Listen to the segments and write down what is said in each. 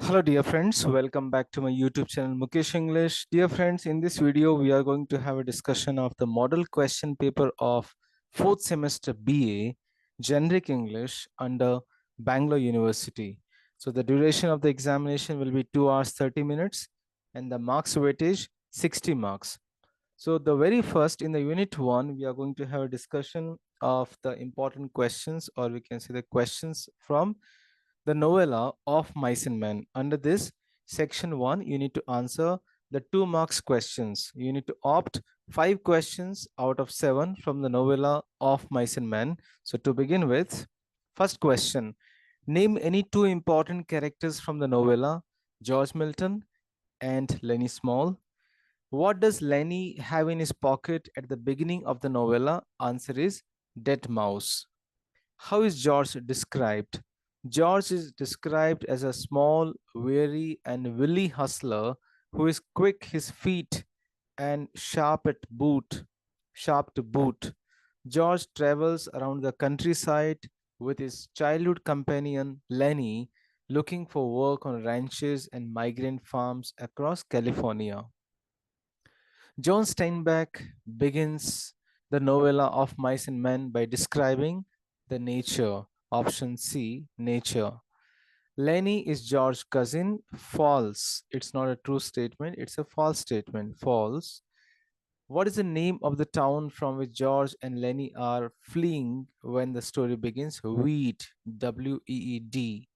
Hello dear friends, welcome back to my YouTube channel Mukesh English. Dear friends, in this video we are going to have a discussion of the model question paper of 4th semester BA Generic English under Bangalore University. So the duration of the examination will be 2 hours 30 minutes and the marks weightage 60 marks. So the very first in the unit 1 we are going to have a discussion of the important questions, or we can say the questions from the novella of Mice and Men. Under this section 1, you need to answer the 2 marks questions. You need to opt 5 questions out of 7 from the novella of Mice and Men. So to begin with, first question, name any 2 important characters from the novella, George Milton and Lenny Small. What does Lenny have in his pocket at the beginning of the novella? Answer is dead mouse. How is George described? George is described as a small, weary, and willy hustler who is quick his feet and sharp to boot. George travels around the countryside with his childhood companion Lenny, looking for work on ranches and migrant farms across California. John Steinbeck begins the novella of Mice and Men by describing the nature. Option C, nature. Lenny is George's cousin. False. It's not a true statement, it's a false statement. False. What is the name of the town from which George and Lenny are fleeing when the story begins? Weed. W E E D.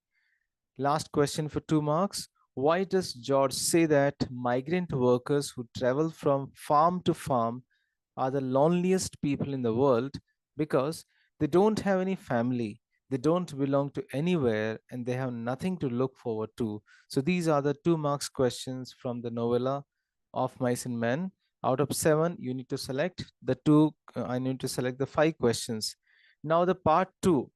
Last question for 2 marks. Why does George say that migrant workers who travel from farm to farm are the loneliest people in the world? Because they don't have any family, they don't belong to anywhere, and they have nothing to look forward to. So these are the 2 marks questions from the novella of Mice and Men. Out of 7, you need to select the 2, I need to select the 5 questions. Now the part 2.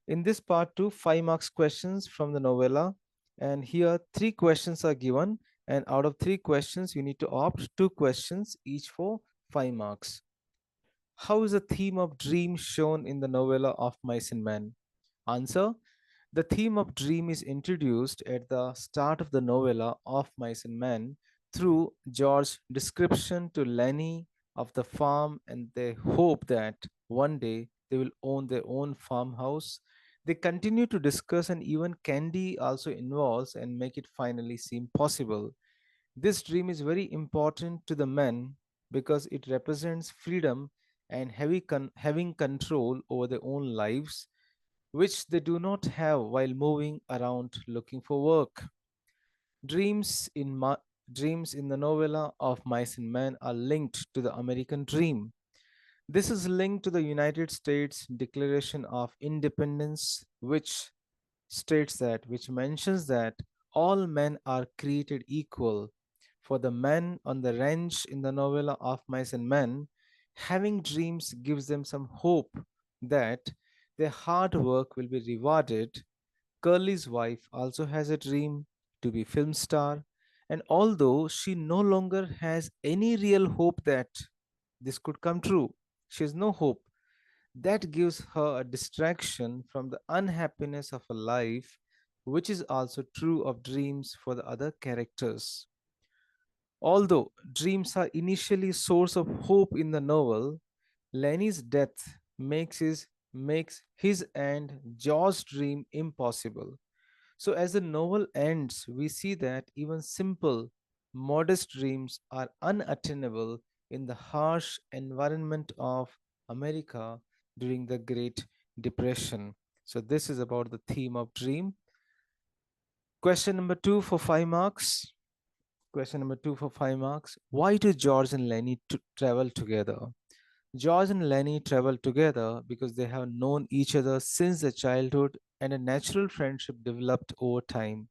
In this part 2, 5 marks questions from the novella, and here 3 questions are given, and out of 3 questions you need to opt 2 questions each for 5 marks. How is the theme of dream shown in the novella of Mice and Men? Answer: the theme of dream is introduced at the start of the novella of Mice and Men through George's description to Lenny of the farm and their hope that one day they will own their own farmhouse. They continue to discuss, and even candy also involves and make it finally seem possible. This dream is very important to the men because it represents freedom and having control over their own lives, which they do not have while moving around looking for work. Dreams in, dreams in the novella of Mice and Men are linked to the American dream. This is linked to the United States Declaration of Independence, which mentions that all men are created equal. For the men on the ranch in the novella of Mice and Men, having dreams gives them some hope that their hard work will be rewarded. Curly's wife also has a dream to be film star, and although she no longer has any real hope that this could come true, she has no hope. That gives her a distraction from the unhappiness of her life, which is also true of dreams for the other characters. Although dreams are initially source of hope in the novel, Lenny's death makes his and George's dream impossible. So as the novel ends, we see that even simple, modest dreams are unattainable in the harsh environment of America during the Great Depression. So this is about the theme of dream. Question number 2 for 5 marks. Question number 2 for 5 marks. Why do George and Lenny travel together? George and Lenny travel together because they have known each other since their childhood and a natural friendship developed over time.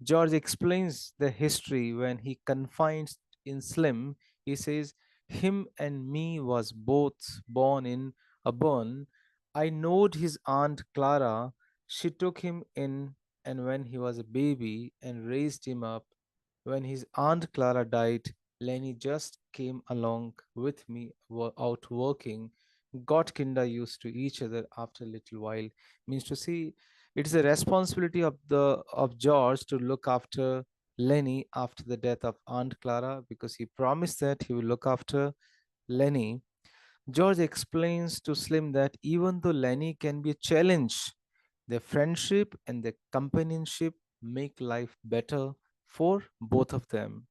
George explains the history when he confides in Slim. He says, him and me was both born in a burn. I knowed his aunt Clara. She took him in and when he was a baby and raised him up. When his aunt Clara died, Lenny just came along with me out working, got kinda used to each other after a little while. Means to see, It is the responsibility of George to look after Lenny after the death of Aunt Clara because he promised that he will look after Lenny. George explains to Slim that even though Lenny can be a challenge, their friendship and their companionship make life better for both of them.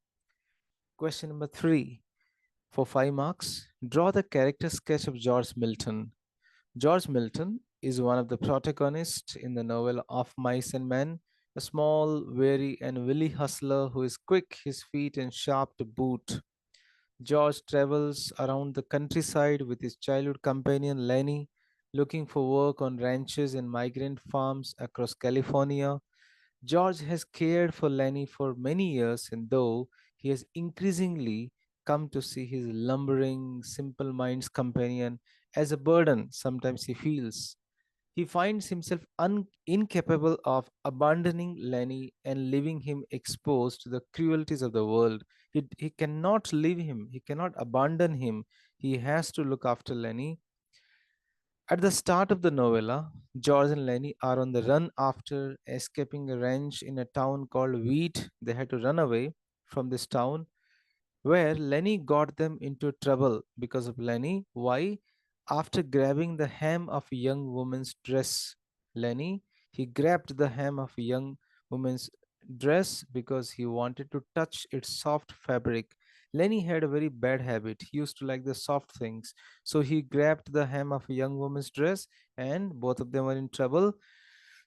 Question number 3. For 5 marks, draw the character sketch of George Milton. George Milton is one of the protagonists in the novel Of Mice and Men, a small, wary, and wily hustler who is quick his feet and sharp to boot. George travels around the countryside with his childhood companion Lenny, looking for work on ranches and migrant farms across California. George has cared for Lenny for many years, and though he has increasingly come to see his lumbering, simple mind's companion as a burden sometimes he feels. He finds himself incapable of abandoning Lenny and leaving him exposed to the cruelties of the world. He cannot leave him, he cannot abandon him. He has to look after Lenny. At the start of the novella, George and Lenny are on the run after escaping a ranch in a town called Wheat. They had to run away from this town where Lenny got them into trouble because of Lenny. Why? After grabbing the hem of a young woman's dress, Lenny, he grabbed the hem of a young woman's dress because he wanted to touch its soft fabric. Lenny had a very bad habit. He used to like the soft things. So he grabbed the hem of a young woman's dress, and both of them were in trouble.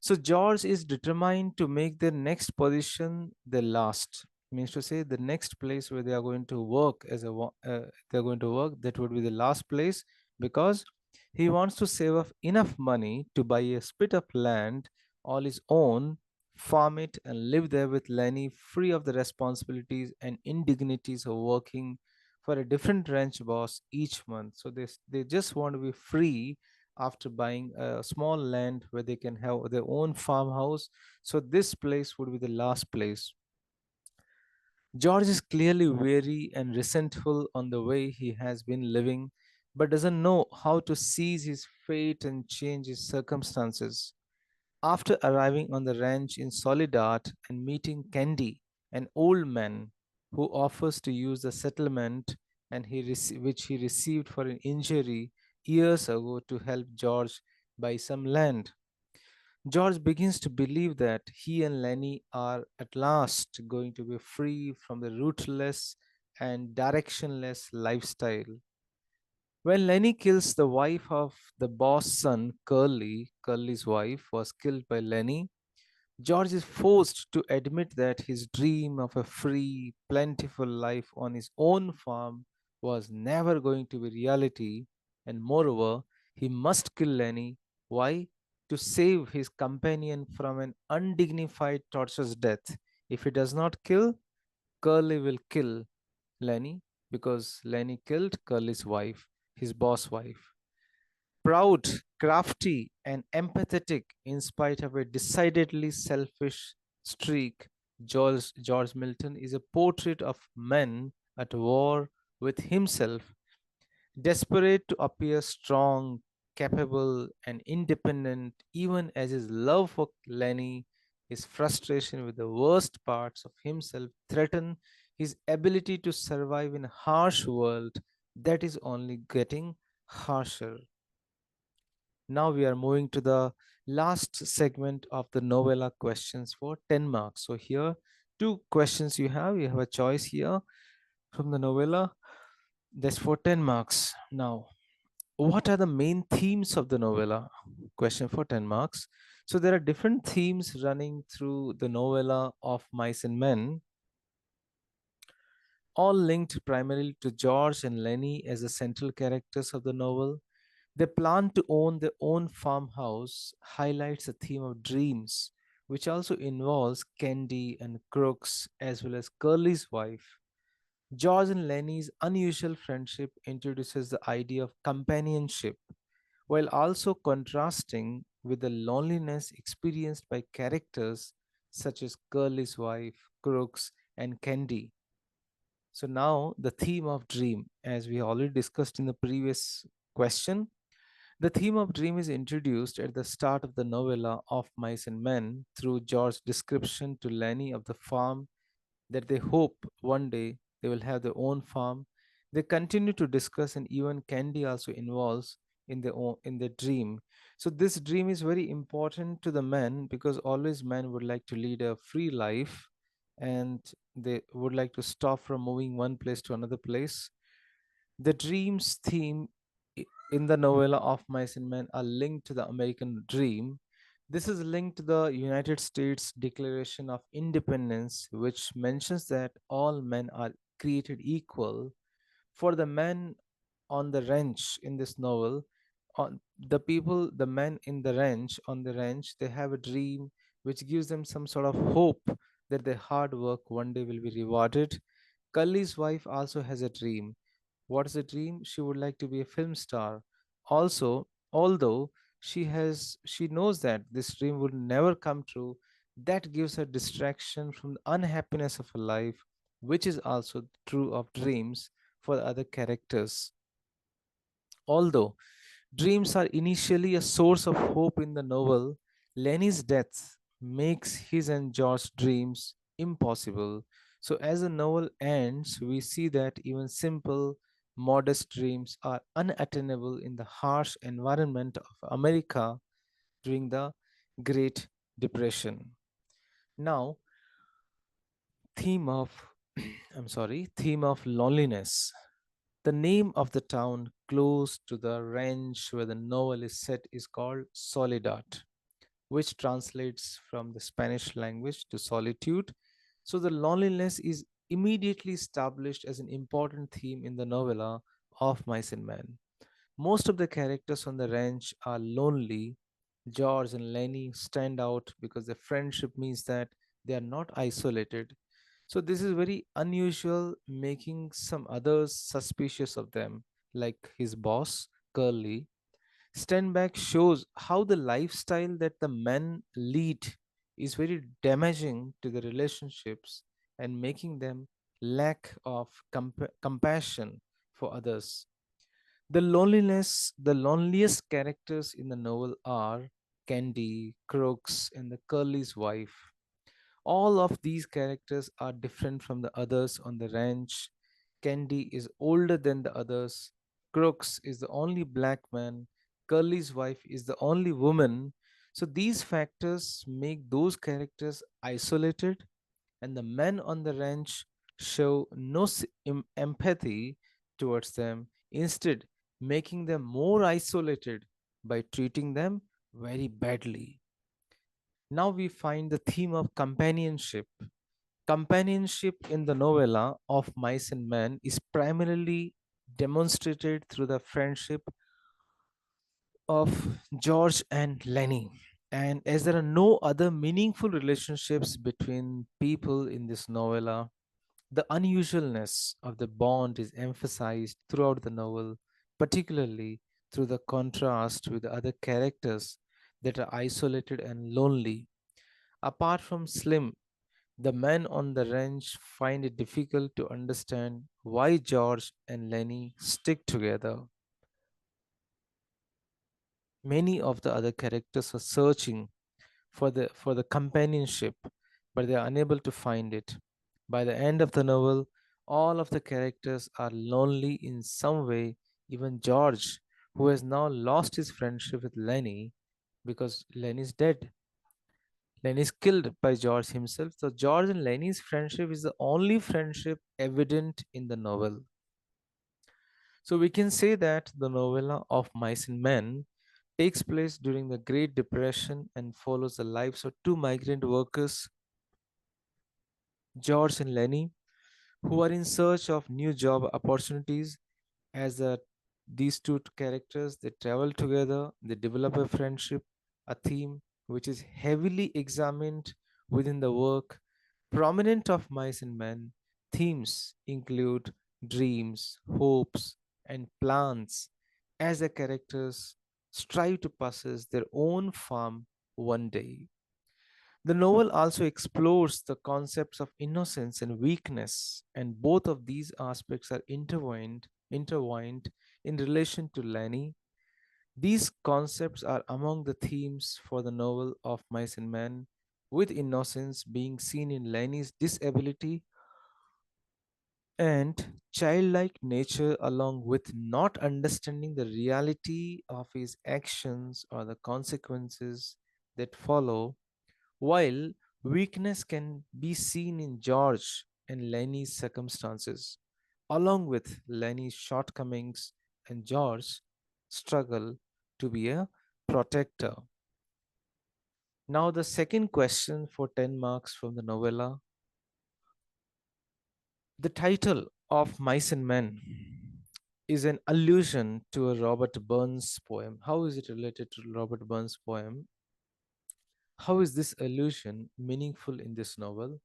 So George is determined to make their next position their last. Means to say, the next place where they are going to work they are going to work, that would be the last place, because he wants to save up enough money to buy a spit of land all his own, farm it, and live there with Lenny, free of the responsibilities and indignities of working for a different ranch boss each month. So they just want to be free after buying a small land where they can have their own farmhouse. So this place would be the last place. George is clearly weary and resentful on the way he has been living, but doesn't know how to seize his fate and change his circumstances. After arriving on the ranch in Soledad and meeting Candy, an old man who offers to use the settlement which he received for an injury years ago to help George buy some land. George begins to believe that he and Lenny are at last going to be free from the rootless and directionless lifestyle. When Lenny kills the wife of the boss' son, Curly's wife was killed by Lenny. George is forced to admit that his dream of a free, plentiful life on his own farm was never going to be reality, and moreover, he must kill Lenny. Why? To save his companion from an undignified, torturous death. If he does not kill, Curly will kill Lenny because Lenny killed Curly's wife, his boss wife. Proud, crafty, and empathetic in spite of a decidedly selfish streak, George Milton is a portrait of man at war with himself, desperate to appear strong, capable, and independent, even as his love for Lenny, his frustration with the worst parts of himself threaten his ability to survive in a harsh world that is only getting harsher. Now we are moving to the last segment of the novella questions for 10 marks. So here, two questions you have. You have a choice here from the novella. That's for 10 marks. Now, what are the main themes of the novella? Question for 10 marks. So there are different themes running through the novella of Mice and Men, all linked primarily to George and Lenny as the central characters of the novel. They plan to own their own farmhouse, highlights a theme of dreams, which also involves Candy and Crooks as well as Curly's wife. George and Lenny's unusual friendship introduces the idea of companionship, while also contrasting with the loneliness experienced by characters such as Curly's wife, Crooks, and Candy. So now the theme of dream, as we already discussed in the previous question, The theme of dream is introduced at the start of the novella of Mice and Men through George's description to Lenny of the farm that they hope one day they will have their own farm. They continue to discuss, and even Candy also involves in their dream. So this dream is very important to the men because always men would like to lead a free life, and they would like to stop from moving one place to another place. The dreams theme in the novella of Mice and Men are linked to the American dream. This is linked to the United States Declaration of Independence, which mentions that all men are created equal. For the men on the ranch in this novel, on the people, the men in the ranch on the ranch, they have a dream which gives them some sort of hope that their hard work one day will be rewarded. Cully's wife also has a dream. What is a dream? She would like to be a film star. Also, although she knows that this dream would never come true, that gives her distraction from the unhappiness of her life, which is also true of dreams for the other characters. Although dreams are initially a source of hope in the novel, Lenny's death makes his and George's dreams impossible. So, as the novel ends, we see that even simple, modest dreams are unattainable in the harsh environment of America during the Great Depression. Now, theme of theme of loneliness. The name of the town close to the ranch where the novel is set is called Soledad, which translates from the Spanish language to solitude. So the loneliness is immediately established as an important theme in the novella of Mice and Men. Most of the characters on the ranch are lonely. George and Lenny stand out because their friendship means that they are not isolated. So, this is very unusual, making some others suspicious of them, like his boss, Curly. Stenback shows how the lifestyle that the men lead is very damaging to the relationships and making them lack of compassion for others. The loneliest characters in the novel are Candy, Crooks, and the Curly's wife. All of these characters are different from the others on the ranch. Candy is older than the others. Crooks is the only black man. Curly's wife is the only woman. So these factors make those characters isolated, and the men on the ranch show no empathy towards them, instead, making them more isolated by treating them very badly. Now we find the theme of companionship. Companionship in the novella of Mice and Men is primarily demonstrated through the friendship of George and Lenny. And as there are no other meaningful relationships between people in this novella, the unusualness of the bond is emphasized throughout the novel, particularly through the contrast with the other characters that are isolated and lonely. Apart from Slim, the men on the ranch find it difficult to understand why George and Lenny stick together. Many of the other characters are searching for the companionship, but they are unable to find it. By the end of the novel, all of the characters are lonely in some way, even George, who has now lost his friendship with Lenny because Lenny is dead. Lenny is killed by George himself. So George and Lenny's friendship is the only friendship evident in the novel. So we can say that the novella of Mice and Men takes place during the Great Depression and follows the lives of two migrant workers, George and Lenny, who are in search of new job opportunities. As these two characters, they travel together, they develop a friendship, a theme which is heavily examined within the work. Prominent of Mice and Men themes include dreams, hopes, and plans as the characters strive to possess their own farm one day. The novel also explores the concepts of innocence and weakness, and both of these aspects are intertwined in relation to Lenny. These concepts are among the themes for the novel of Mice and Men, with innocence being seen in Lenny's disability and childlike nature, along with not understanding the reality of his actions or the consequences that follow, while weakness can be seen in George and Lenny's circumstances, along with Lenny's shortcomings and George's struggle to be a protector. Now, the second question for 10 marks from the novella. The title of Mice and Men is an allusion to a Robert Burns poem. How is it related to Robert Burns' poem? How is this allusion meaningful in this novel?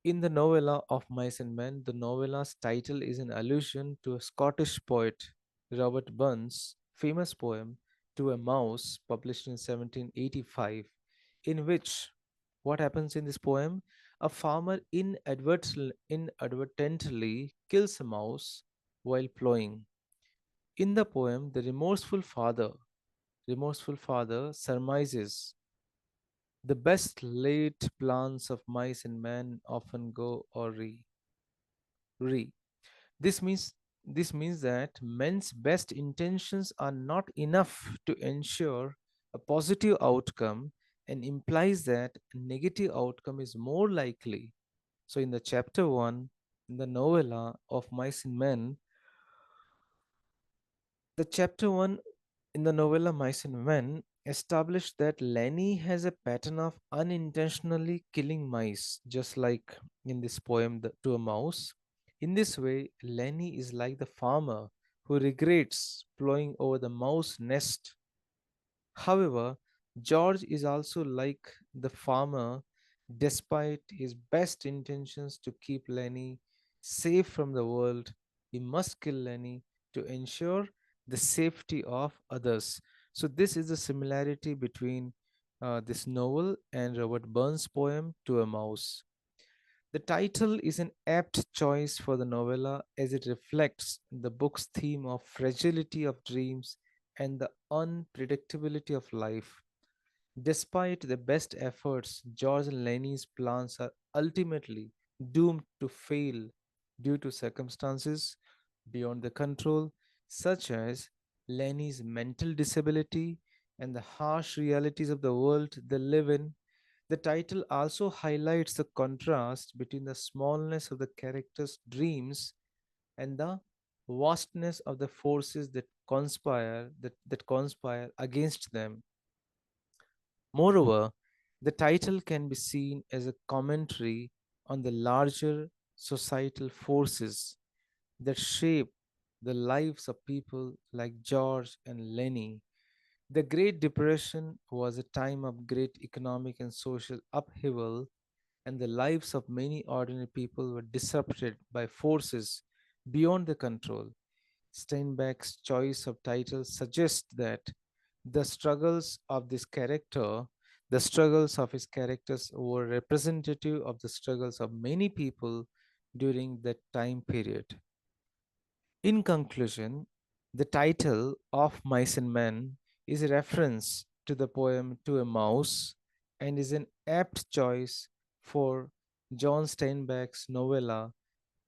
In the novella of Mice and Men, the novella's title is an allusion to a Scottish poet, Robert Burns' famous poem To a Mouse, published in 1785, in which what happens in this poem? A farmer inadvertently kills a mouse while plowing. In the poem, the remorseful father surmises the best laid plans of mice and men often go awry. This means this means that men's best intentions are not enough to ensure a positive outcome and implies that a negative outcome is more likely. So in the chapter 1 in the novella of Mice and Men, the chapter 1 in the novella Mice and Men established that Lenny has a pattern of unintentionally killing mice, just like in this poem To a Mouse. In this way, Lenny is like the farmer who regrets plowing over the mouse nest. However, George is also like the farmer, despite his best intentions to keep Lenny safe from the world. He must kill Lenny to ensure the safety of others. So, this is the similarity between this novel and Robert Burns' poem To a Mouse. The title is an apt choice for the novella as it reflects the book's theme of fragility of dreams and the unpredictability of life. Despite the best efforts, George and Lenny's plans are ultimately doomed to fail due to circumstances beyond their control, such as Lenny's mental disability and the harsh realities of the world they live in. The title also highlights the contrast between the smallness of the characters' dreams and the vastness of the forces that conspire against them. Moreover, the title can be seen as a commentary on the larger societal forces that shape the lives of people like George and Lenny. The Great Depression was a time of great economic and social upheaval, and the lives of many ordinary people were disrupted by forces beyond their control. Steinbeck's choice of title suggests that the struggles of this character, the struggles of his characters, were representative of the struggles of many people during that time period. In conclusion, the title of Mice and Men is a reference to the poem To a Mouse and is an apt choice for John Steinbeck's novella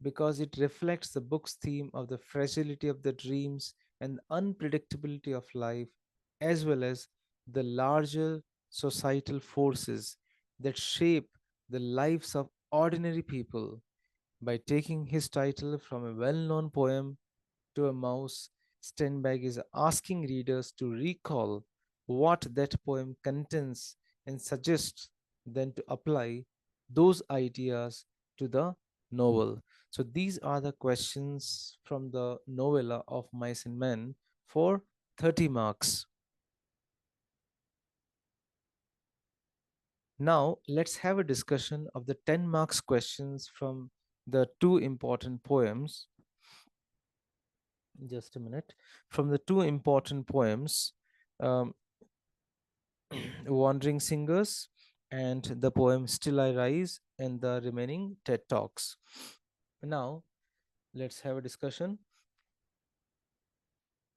because it reflects the book's theme of the fragility of the dreams and unpredictability of life, as well as the larger societal forces that shape the lives of ordinary people. By taking his title from a well known poem To a Mouse, Steinbeck is asking readers to recall what that poem contains and suggests then to apply those ideas to the novel. So these are the questions from the novella of Mice and Men for 30 marks. Now let's have a discussion of the 10 marks questions from the two important poems. Just a minute. From the two important poems, um, Wandering Singers and the poem Still I Rise and the remaining TED Talks. Now let's have a discussion.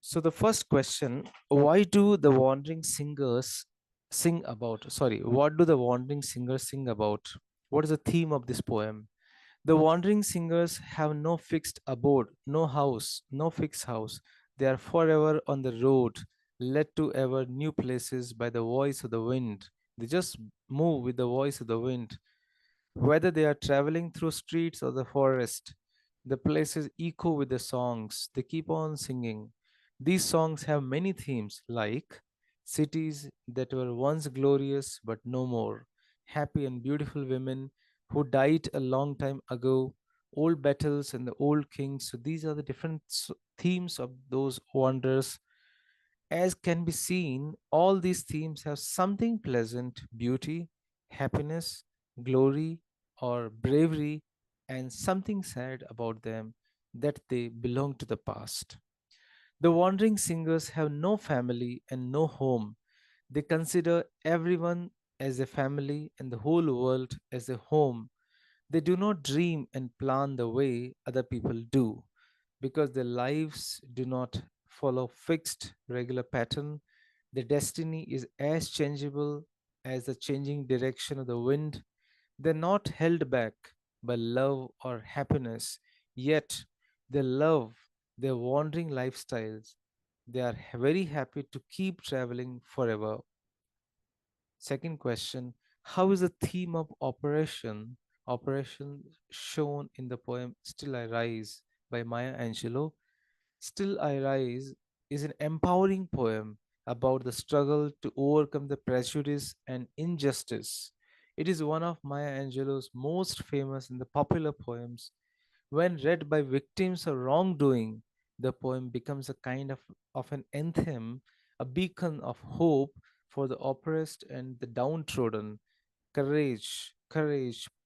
So the first question, why do the wandering singers sing about? Sorry, what do the wandering singers sing about? What is the theme of this poem? The wandering singers have no fixed abode, no house, no fixed house. They are forever on the road, led to ever new places by the voice of the wind. They just move with the voice of the wind. Whether they are traveling through streets or the forest, the places echo with the songs. They keep on singing. These songs have many themes like cities that were once glorious but no more, happy and beautiful women who died a long time ago, old battles and the old kings. So these are the different themes of those wonders. As can be seen, all these themes have something pleasant, beauty, happiness, glory, or bravery, and something sad about them, that they belong to the past. The wandering singers have no family and no home. They consider everyone as a family and the whole world as a home. They do not dream and plan the way other people do because their lives do not follow fixed regular pattern. Their destiny is as changeable as the changing direction of the wind. They're not held back by love or happiness, yet they love their wandering lifestyles. They are very happy to keep traveling forever. Second question, how is the theme of operation shown in the poem Still I Rise by Maya Angelou? Still I Rise is an empowering poem about the struggle to overcome the prejudice and injustice. It is one of Maya Angelou's most famous and the popular poems. When read by victims of wrongdoing, the poem becomes a kind of an anthem, a beacon of hope for the oppressed and the downtrodden. Courage,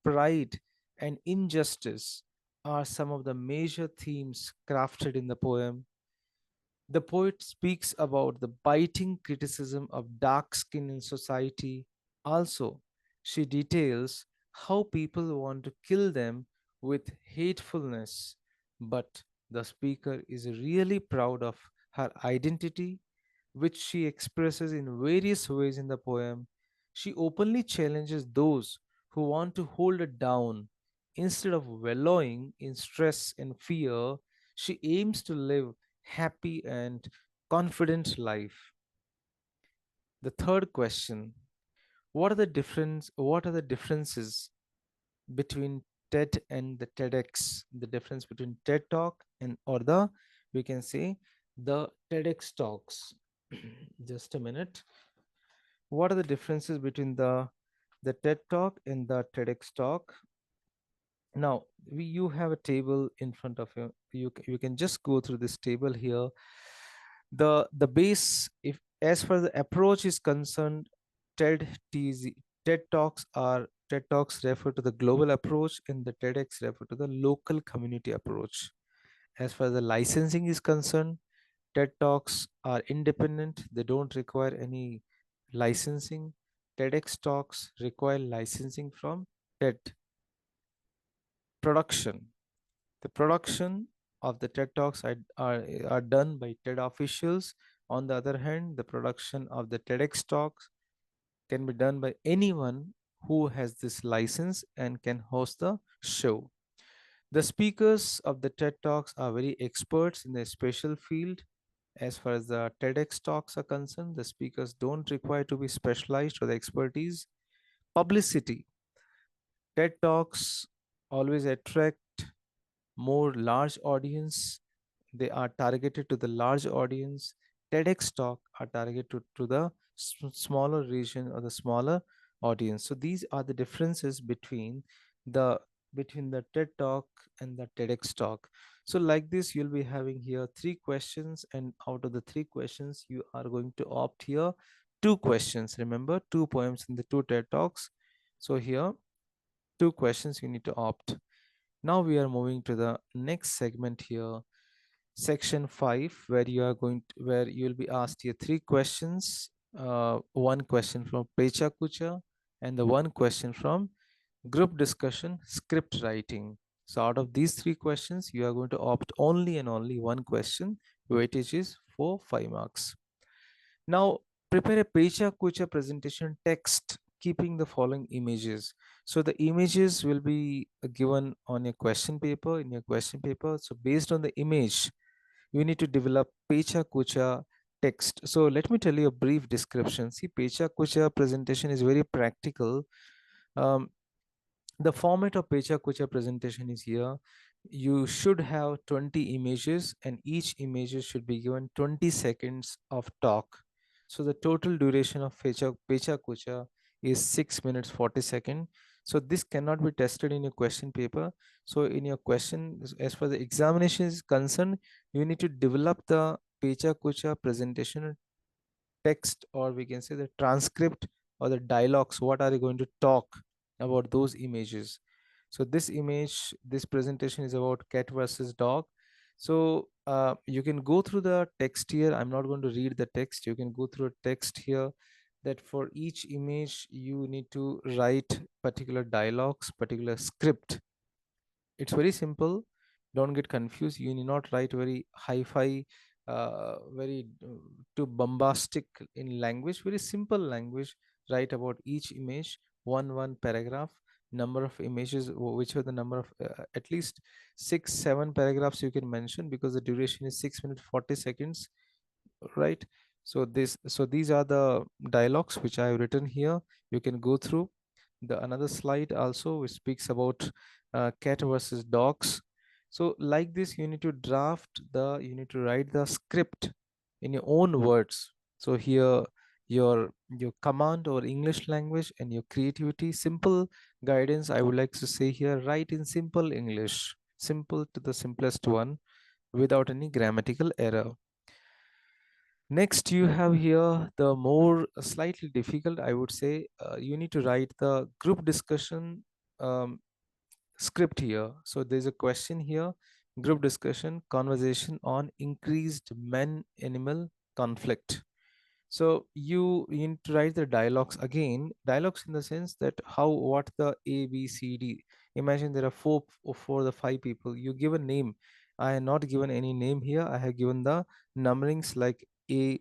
pride, and injustice are some of the major themes crafted in the poem. The poet speaks about the biting criticism of dark skin in society. Also, she details how people want to kill them with hatefulness, but the speaker is really proud of her identity, which she expresses in various ways in the poem. She openly challenges those who want to hold it down. Instead of wallowing in stress and fear, she aims to live happy and confident life. The third question, what are the differences between TED and the TEDx? The difference between TED Talk and or the we can say the TEDx talks. Just a minute. What are the differences between the TED Talk and the TEDx talk? Now, you have a table in front of you. You can just go through this table here. The base, if as far as the approach is concerned, TED TZ, TED Talks are TED Talks refer to the global approach and the TEDx refer to the local community approach. As far as the licensing is concerned, TED Talks are independent, they don't require any licensing. TEDx Talks require licensing from TED. Production. The production of the TED Talks are done by TED officials. On the other hand, the production of the TEDx Talks can be done by anyone who has this license and can host the show. The speakers of the TED Talks are very experts in their special field. As far as the TEDx Talks are concerned, the speakers don't require to be specialized or the expertise. Publicity. TED Talks always attract more large audience. They are targeted to the large audience. TEDx talk are targeted to the smaller region or the smaller audience. So these are the differences the between the TED talk and the TEDx talk. So like this, you'll be having here three questions, and out of the three questions, you are going to opt here two questions. Remember, two poems in the two TED talks. So here, two questions you need to opt. Now we are moving to the next segment here, section 5, where where you'll be asked here three questions. One question from Pechakucha and the one question from group discussion script writing. So out of these three questions, you are going to opt only and only one question. Weightage is for 5 marks. Now, prepare a Pechakucha presentation text keeping the following images. So the images will be given on your question paper, in your question paper. So based on the image, you need to develop Pechakucha text. So let me tell you a brief description. See, Pechakucha presentation is very practical. Um, the format of Pechakucha presentation is here. You should have 20 images and each images should be given 20 seconds of talk. So the total duration of Pechakucha is 6 minutes 40 seconds. So this cannot be tested in your question paper. So in your question, as far as the examination is concerned, you need to develop the Pechakucha presentation text, or we can say the transcript or the dialogues. What are you going to talk about those images? So this image, this presentation is about cat versus dog. So you can go through the text here. I'm not going to read the text. You can go through a text here, that for each image you need to write particular dialogues, particular script. It's very simple. Don't get confused. You need not write very hi-fi, very too bombastic in language. Very simple language. Write about each image, one paragraph. Number of images, which are the number of at least 6 7 paragraphs you can mention, because the duration is 6 minutes 40 seconds, right? So these are the dialogues which I have written here. You can go through the another slide also, which speaks about cat versus dogs. So like this, you need to you need to write the script in your own words. So here your command or English language and your creativity. Simple guidance I would like to say here: write in simple English, simple to the simplest one, without any grammatical error. Next, you have here the more slightly difficult, I would say. You need to write the group discussion um, script here. So there's a question here: group discussion, conversation on increased man-animal conflict. So you need to write the dialogues again. Dialogues in the sense that how, what the A, B, C, D. Imagine there are four or four the five people. You give a name. I have not given any name here. I have given the numberings like A,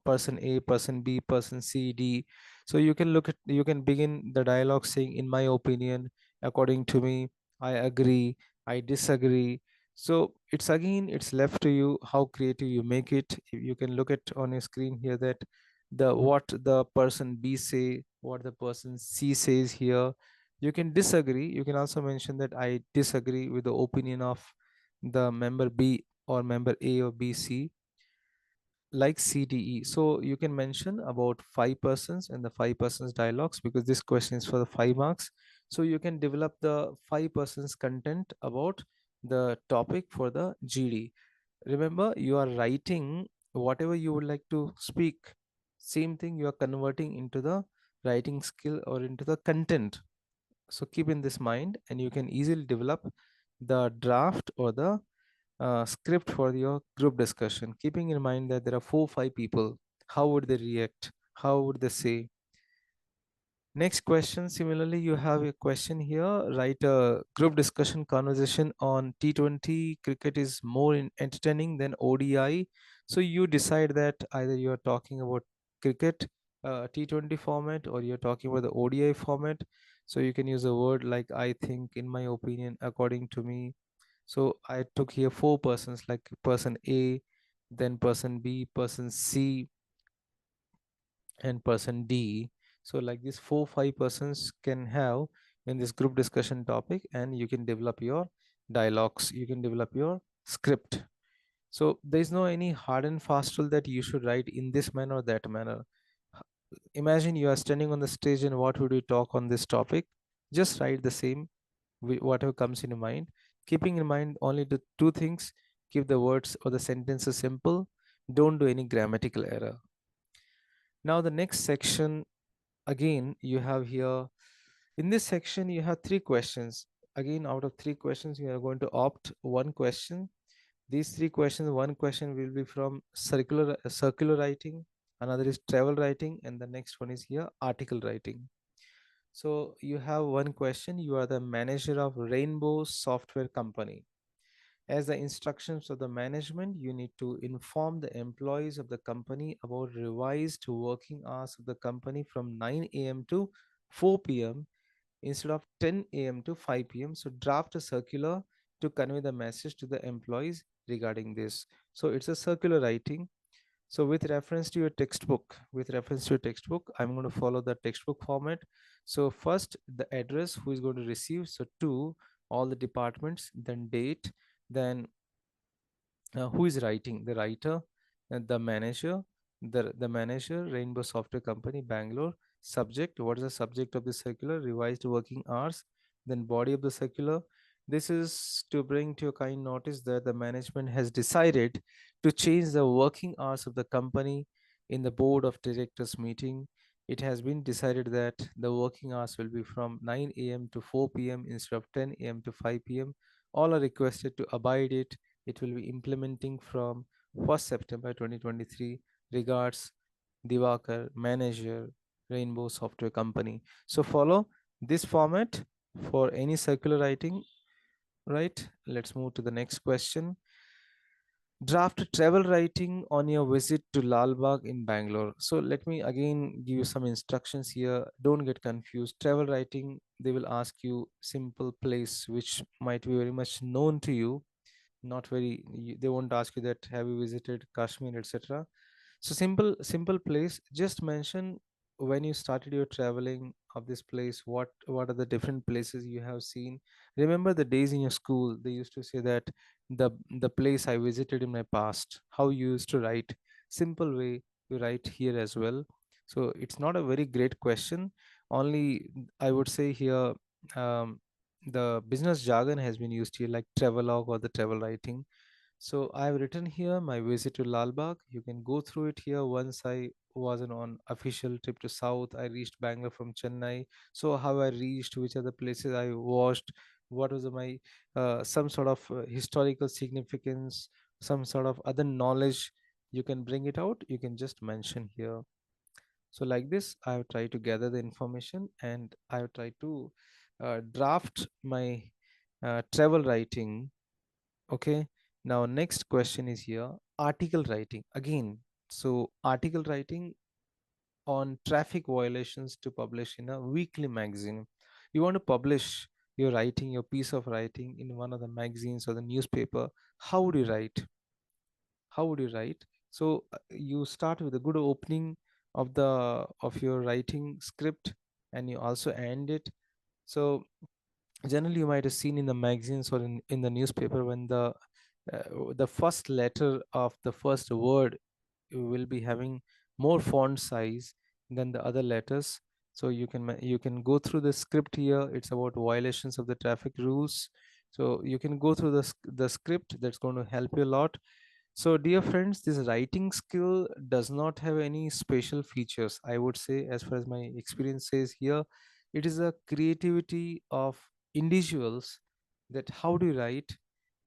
person A, person B, person C, D. So you can look at, you can begin the dialogue saying, in my opinion, according to me, I agree, I disagree. So it's again, it's left to you how creative you make it. You can look at on your screen here that the what the person B say, what the person C says here. You can disagree. You can also mention that I disagree with the opinion of the member B or member A or B, C, like CDE. So you can mention about 5 persons and the 5 persons dialogues, because this question is for the 5 marks. So you can develop the 5 persons content about the topic for the GD. Remember, you are writing whatever you would like to speak. Same thing you are converting into the writing skill or into the content. So keep in this mind, and you can easily develop the draft or the script for your group discussion, keeping in mind that there are 4 5 people. How would they react? How would they say? Next question, similarly, you have a question here. Write a group discussion conversation on T20 cricket is more entertaining than ODI. So you decide that either you are talking about cricket T20 format, or you're talking about the ODI format. So you can use a word like I think, in my opinion, according to me. So I took here 4 persons, like person A, then person B, person C, and person D. So like this 4 5 persons can have in this group discussion topic, and you can develop your dialogues, you can develop your script. So there is no any hard and fast rule that you should write in this manner or that manner. Imagine you are standing on the stage, and what would you talk on this topic? Just write the same, whatever comes in your mind, keeping in mind only the two things: keep the words or the sentences simple, don't do any grammatical error. Now the next section, again you have here, in this section you have 3 questions. Again, out of 3 questions, you are going to opt one question. These 3 questions, one question will be from circular writing, another is travel writing, and the next one is here article writing. So you have one question. You are the manager of Rainbow Software Company. As the instructions of the management, you need to inform the employees of the company about revised working hours of the company from 9 a.m. to 4 p.m. instead of 10 a.m. to 5 p.m. So draft a circular to convey the message to the employees regarding this. So it's a circular writing. So with reference to your textbook, I'm going to follow the textbook format. So first, the address, who is going to receive. So two, all the departments, then date, then who is writing, the writer, the manager, the manager, Rainbow Software Company, Bangalore. Subject, what is the subject of the circular? Revised working hours. Then body of the circular, this is to bring to your kind notice that the management has decided to change the working hours of the company in the board of directors meeting. It has been decided that the working hours will be from 9 a.m. to 4 p.m. instead of 10 a.m. to 5 p.m. All are requested to abide it. It will be implementing from 1st September 2023. Regards, Divakar, Manager, Rainbow Software Company. So follow this format for any circular writing, right? Let's move to the next question. Draft travel writing on your visit to Lal Bagh in Bangalore. So let me again give you some instructions here. Don't get confused. Travel writing, they will ask you simple place which might be very much known to you, not very, they won't ask you that have you visited Kashmir, etc. So simple place, just mention when you started your traveling of this place, what are the different places you have seen. Remember the days in your school, they used to say that the the place I visited in my past, how you used to write. Simple way you write here as well. So it's not a very great question, only I would say here, um, the business jargon has been used here, like travelogue or the travel writing. So I've written here my visit to Lal Bagh. You can go through it here. Once I was on official trip to South, I reached Bangalore from Chennai. So how I reached, which are the places I watched, what was my some sort of historical significance, some sort of other knowledge. You can bring it out. You can just mention here. So like this, I have tried to gather the information and I have tried to draft my travel writing. Okay. Now, next question is here, article writing. Again, so article writing on traffic violations to publish in a weekly magazine. You want to publish your writing, your piece of writing in one of the magazines or the newspaper. How would you write? How would you write? So you start with a good opening of your writing script, and you also end it. So generally you might have seen in the magazines or in the newspaper, when the first letter of the first word will be having more font size than the other letters. So you can go through the script here. It's about violations of the traffic rules. So you can go through the script. That's going to help you a lot. So dear friends, this writing skill does not have any special features, I would say. As far as my experience says here, it is a creativity of individuals, that how do you write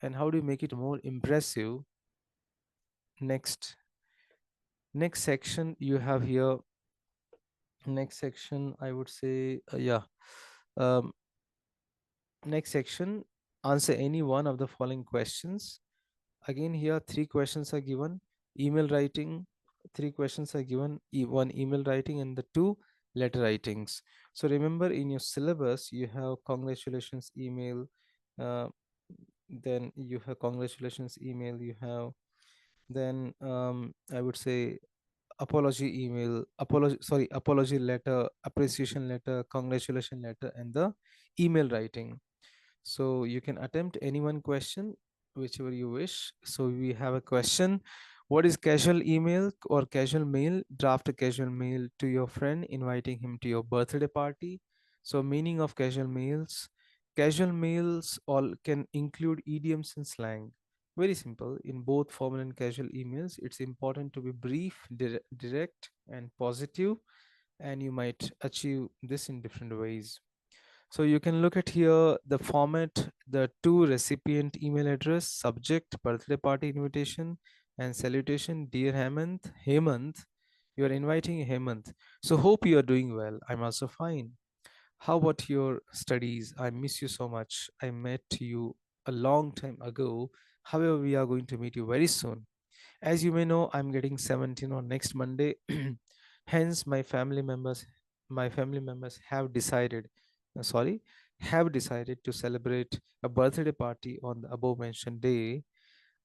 and how do you make it more impressive. Next next section you have here. Next section, I would say, yeah, um, next section, answer any one of the following questions. Again, here three questions are given. Email writing, three questions are given, one email writing and the two letter writings. So remember, in your syllabus you have congratulations email, uh, then you have congratulations email, you have, then I would say apology email, apology letter, appreciation letter, congratulation letter, and the email writing. So you can attempt any one question, whichever you wish. So we have a question. What is casual email or casual mail? Draft a casual mail to your friend inviting him to your birthday party. So meaning of casual mails. Casual mails all can include idioms and slang. Very simple. In both formal and casual emails, it's important to be brief, direct, and positive, and you might achieve this in different ways. So you can look at here the format, the two recipient email address, subject, birthday party invitation, and salutation. Dear Hemant, you are inviting Hemant. So hope you are doing well. I'm also fine. How about your studies? I miss you so much. I met you a long time ago. However, we are going to meet you very soon. As you may know, I'm getting 17 on next Monday. Hence, my family members sorry, have decided to celebrate a birthday party on the above mentioned day.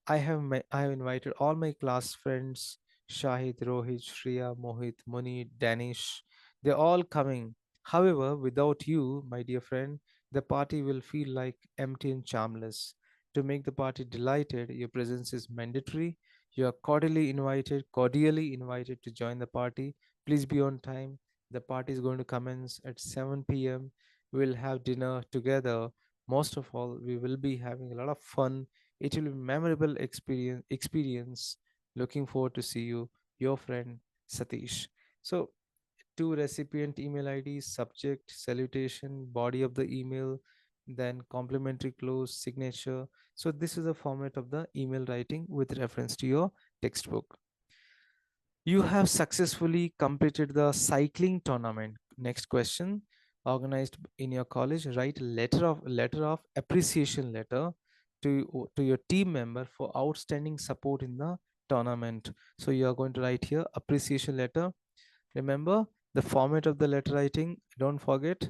I have invited all my class friends, Shahid, Rohit, Shriya, Mohit, Muni, Danish. They're all coming. However, without you, my dear friend, the party will feel like empty and charmless. To make the party delighted, your presence is mandatory. You are cordially invited to join the party. Please be on time. The party is going to commence at 7 p.m. We'll have dinner together. Most of all, we will be having a lot of fun. It will be memorable experience. Looking forward to see you, your friend Satish. So two recipient email IDs, subject, salutation, body of the email, then complimentary close, signature. So this is the format of the email writing with reference to your textbook. You have successfully completed the cycling tournament. Next question. Organized in your college, write a letter of appreciation letter to your team member for outstanding support in the tournament. So you are going to write here appreciation letter. Remember the format of the letter writing. Don't forget.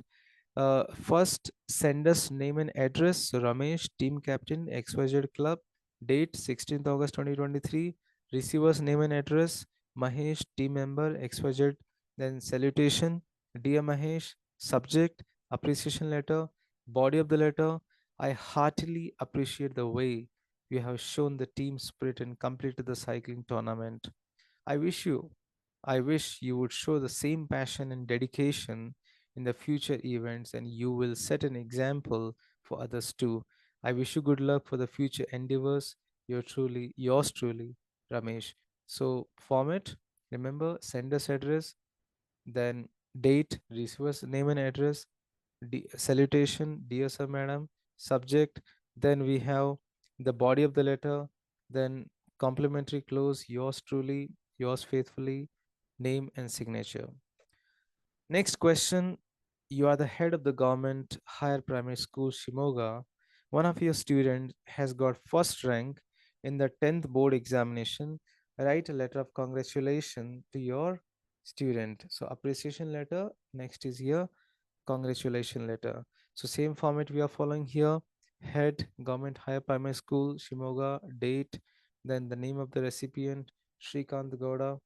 First, sender's name and address. So Ramesh, team captain, XYZ club. Date 16th August 2023. Receiver's name and address. Mahesh, team member, XYZ. Then salutation. Dear Mahesh. Subject, appreciation letter. Body of the letter. I heartily appreciate the way you have shown the team spirit and completed the cycling tournament. I wish you I wish you would show the same passion and dedication in the future events, and you will set an example for others too. I wish you good luck for the future endeavors. Yours truly, Ramesh. So format, remember sender's address, then date, receiver's name and address, salutation, dear sir, madam, subject, then we have the body of the letter, then complimentary close, yours truly, yours faithfully, name and signature. Next question. You are the head of the government higher primary school Shimoga. One of your students has got first rank in the 10th board examination. Write a letter of congratulation to your student. So appreciation letter. Next is here congratulation letter. So same format we are following here. Head, government higher primary school, Shimoga, date, then the name of the recipient, Shrikant Gowda,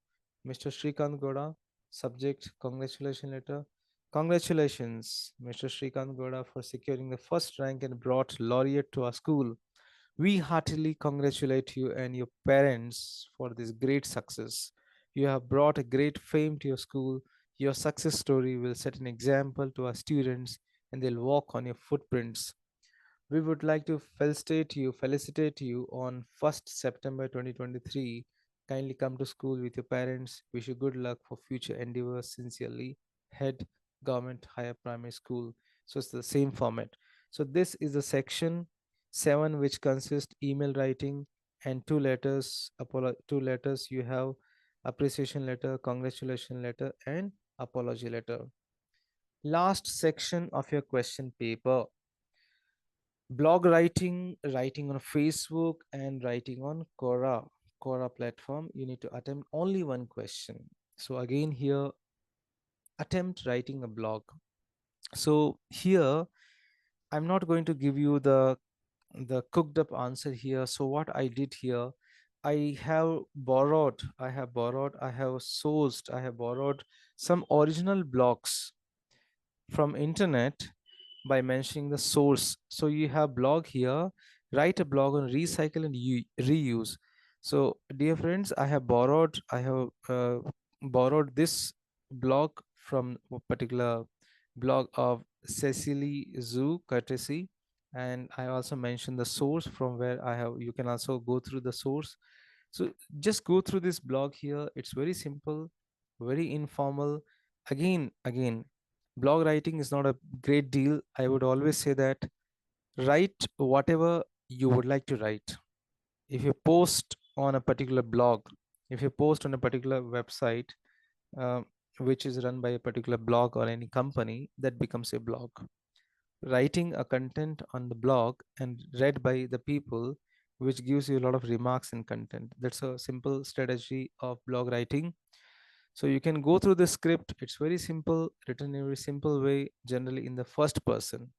Mr. Shrikant Gowda, subject, congratulation letter. Congratulations, Mr. Shrikant Gowda, for securing the first rank and brought laureate to our school. We heartily congratulate you and your parents for this great success. You have brought a great fame to your school. Your success story will set an example to our students and they'll walk on your footprints. We would like to felicitate you on 1st September 2023. Kindly come to school with your parents. Wish you good luck for future endeavors. Sincerely, Head Government Higher Primary School. So it's the same format. So this is the section 7, which consists email writing and two letters. You have appreciation letter, congratulation letter, and apology letter. Last section of your question paper: blog writing, writing on Facebook, and writing on Quora platform. You need to attempt only one question. So again here, attempt writing a blog. So here, I'm not going to give you the cooked up answer here. So what I did here, I have sourced, I have borrowed some original blogs from internet by mentioning the source. So you have blog here, write a blog on recycle and reuse. So dear friends, I have borrowed this blog from a particular blog of Cecily Zoo courtesy, and I also mentioned the source from where I have. You can also go through the source. So just go through this blog here. It's very simple, very informal. Again, blog writing is not a great deal. I would always say that write whatever you would like to write. If you post on a particular blog, if you post on a particular website, um, which is run by a particular blog or any company, that becomes a blog. Writing a content on the blog and read by the people, which gives you a lot of remarks and content. That's a simple strategy of blog writing. So you can go through the script. It's very simple, written in a very simple way, generally in the first person,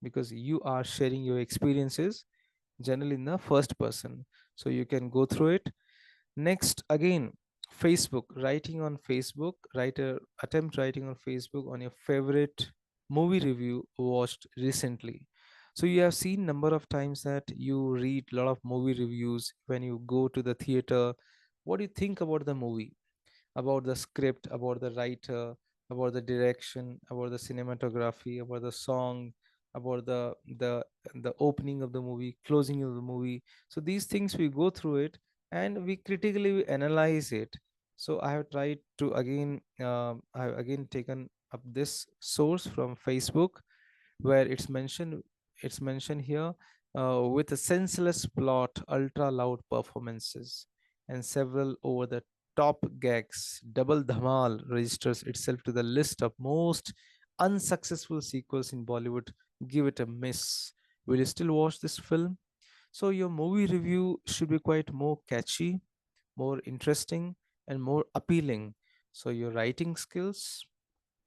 because you are sharing your experiences generally in the first person. So you can go through it. Next, again, Facebook, writing on Facebook, attempt writing on Facebook on your favorite movie review watched recently. So you have seen number of times that you read a lot of movie reviews when you go to the theater. What do you think about the movie? About the script, about the writer, about the direction, about the cinematography, about the song, about the opening of the movie, closing of the movie. So these things we go through it and we critically analyze it. So I have tried to again, I have again taken up this source from Facebook, where it's mentioned here, with a senseless plot, ultra loud performances, and several over the top gags, double dhamal registers itself to the list of most unsuccessful sequels in Bollywood. Give it a miss. Will you still watch this film? So your movie review should be quite more catchy, more interesting, and more appealing. So your writing skills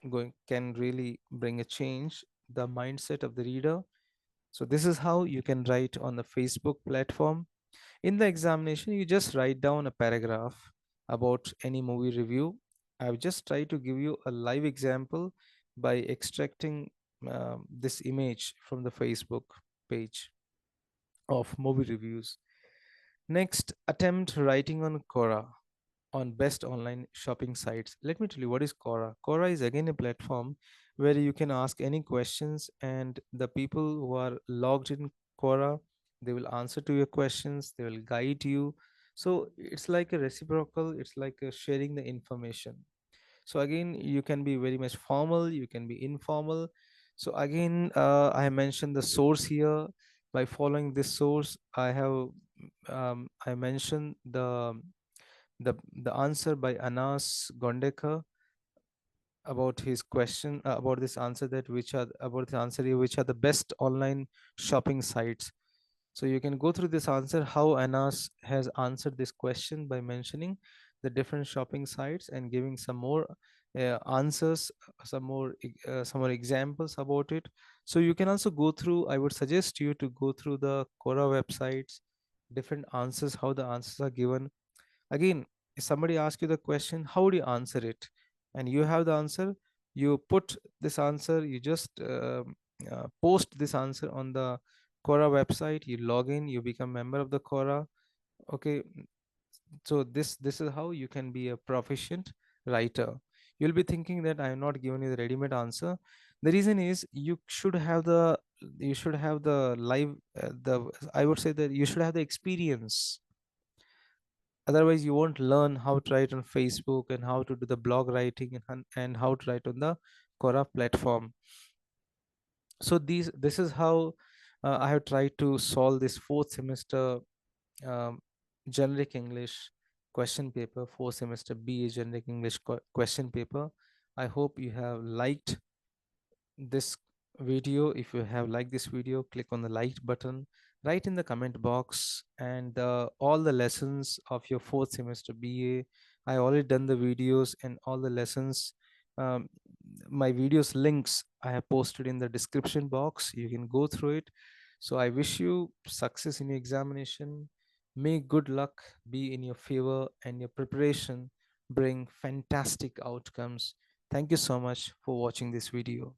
going can really bring a change the mindset of the reader. So this is how you can write on the Facebook platform. In the examination, you just write down a paragraph about any movie review. I've just tried to give you a live example by extracting this image from the Facebook page of movie reviews. Next, attempt writing on Quora on best online shopping sites. Let me tell you what is Quora. Quora is again a platform where you can ask any questions, and the people who are logged in Quora, they will answer to your questions, they will guide you. So it's like a reciprocal, it's like a sharing the information. So again, you can be very much formal, you can be informal. So again, I mentioned the source here. By following this source, I mentioned the answer by Anas Gondekar about his question, about this answer, that which are about the answer here, which are the best online shopping sites. So you can go through this answer, how Anas has answered this question by mentioning the different shopping sites and giving some more answers, some more examples about it. So you can also go through. I would suggest you to go through the Quora websites, different answers, how the answers are given. Again, if somebody asks you the question, how do you answer it? And you have the answer, you put this answer, you just post this answer on the Quora website, you log in, you become member of the Quora. Okay, so this is how you can be a proficient writer. You'll be thinking that I am not giving you the ready-made answer. The reason is you should have the live, the I would say that you should have the experience. Otherwise you won't learn how to write on Facebook and how to do the blog writing, and how to write on the Quora platform. So this is how I have tried to solve this fourth semester um, generic English question paper, fourth semester BA generic English question paper. I hope you have liked this video. If you have liked this video, click on the like button, write in the comment box, and all the lessons of your fourth semester BA. I already done the videos and all the lessons. um, my videos links I have posted in the description box. You can go through it. So I wish you success in your examination. May good luck be in your favor and your preparation bring fantastic outcomes. Thank you so much for watching this video.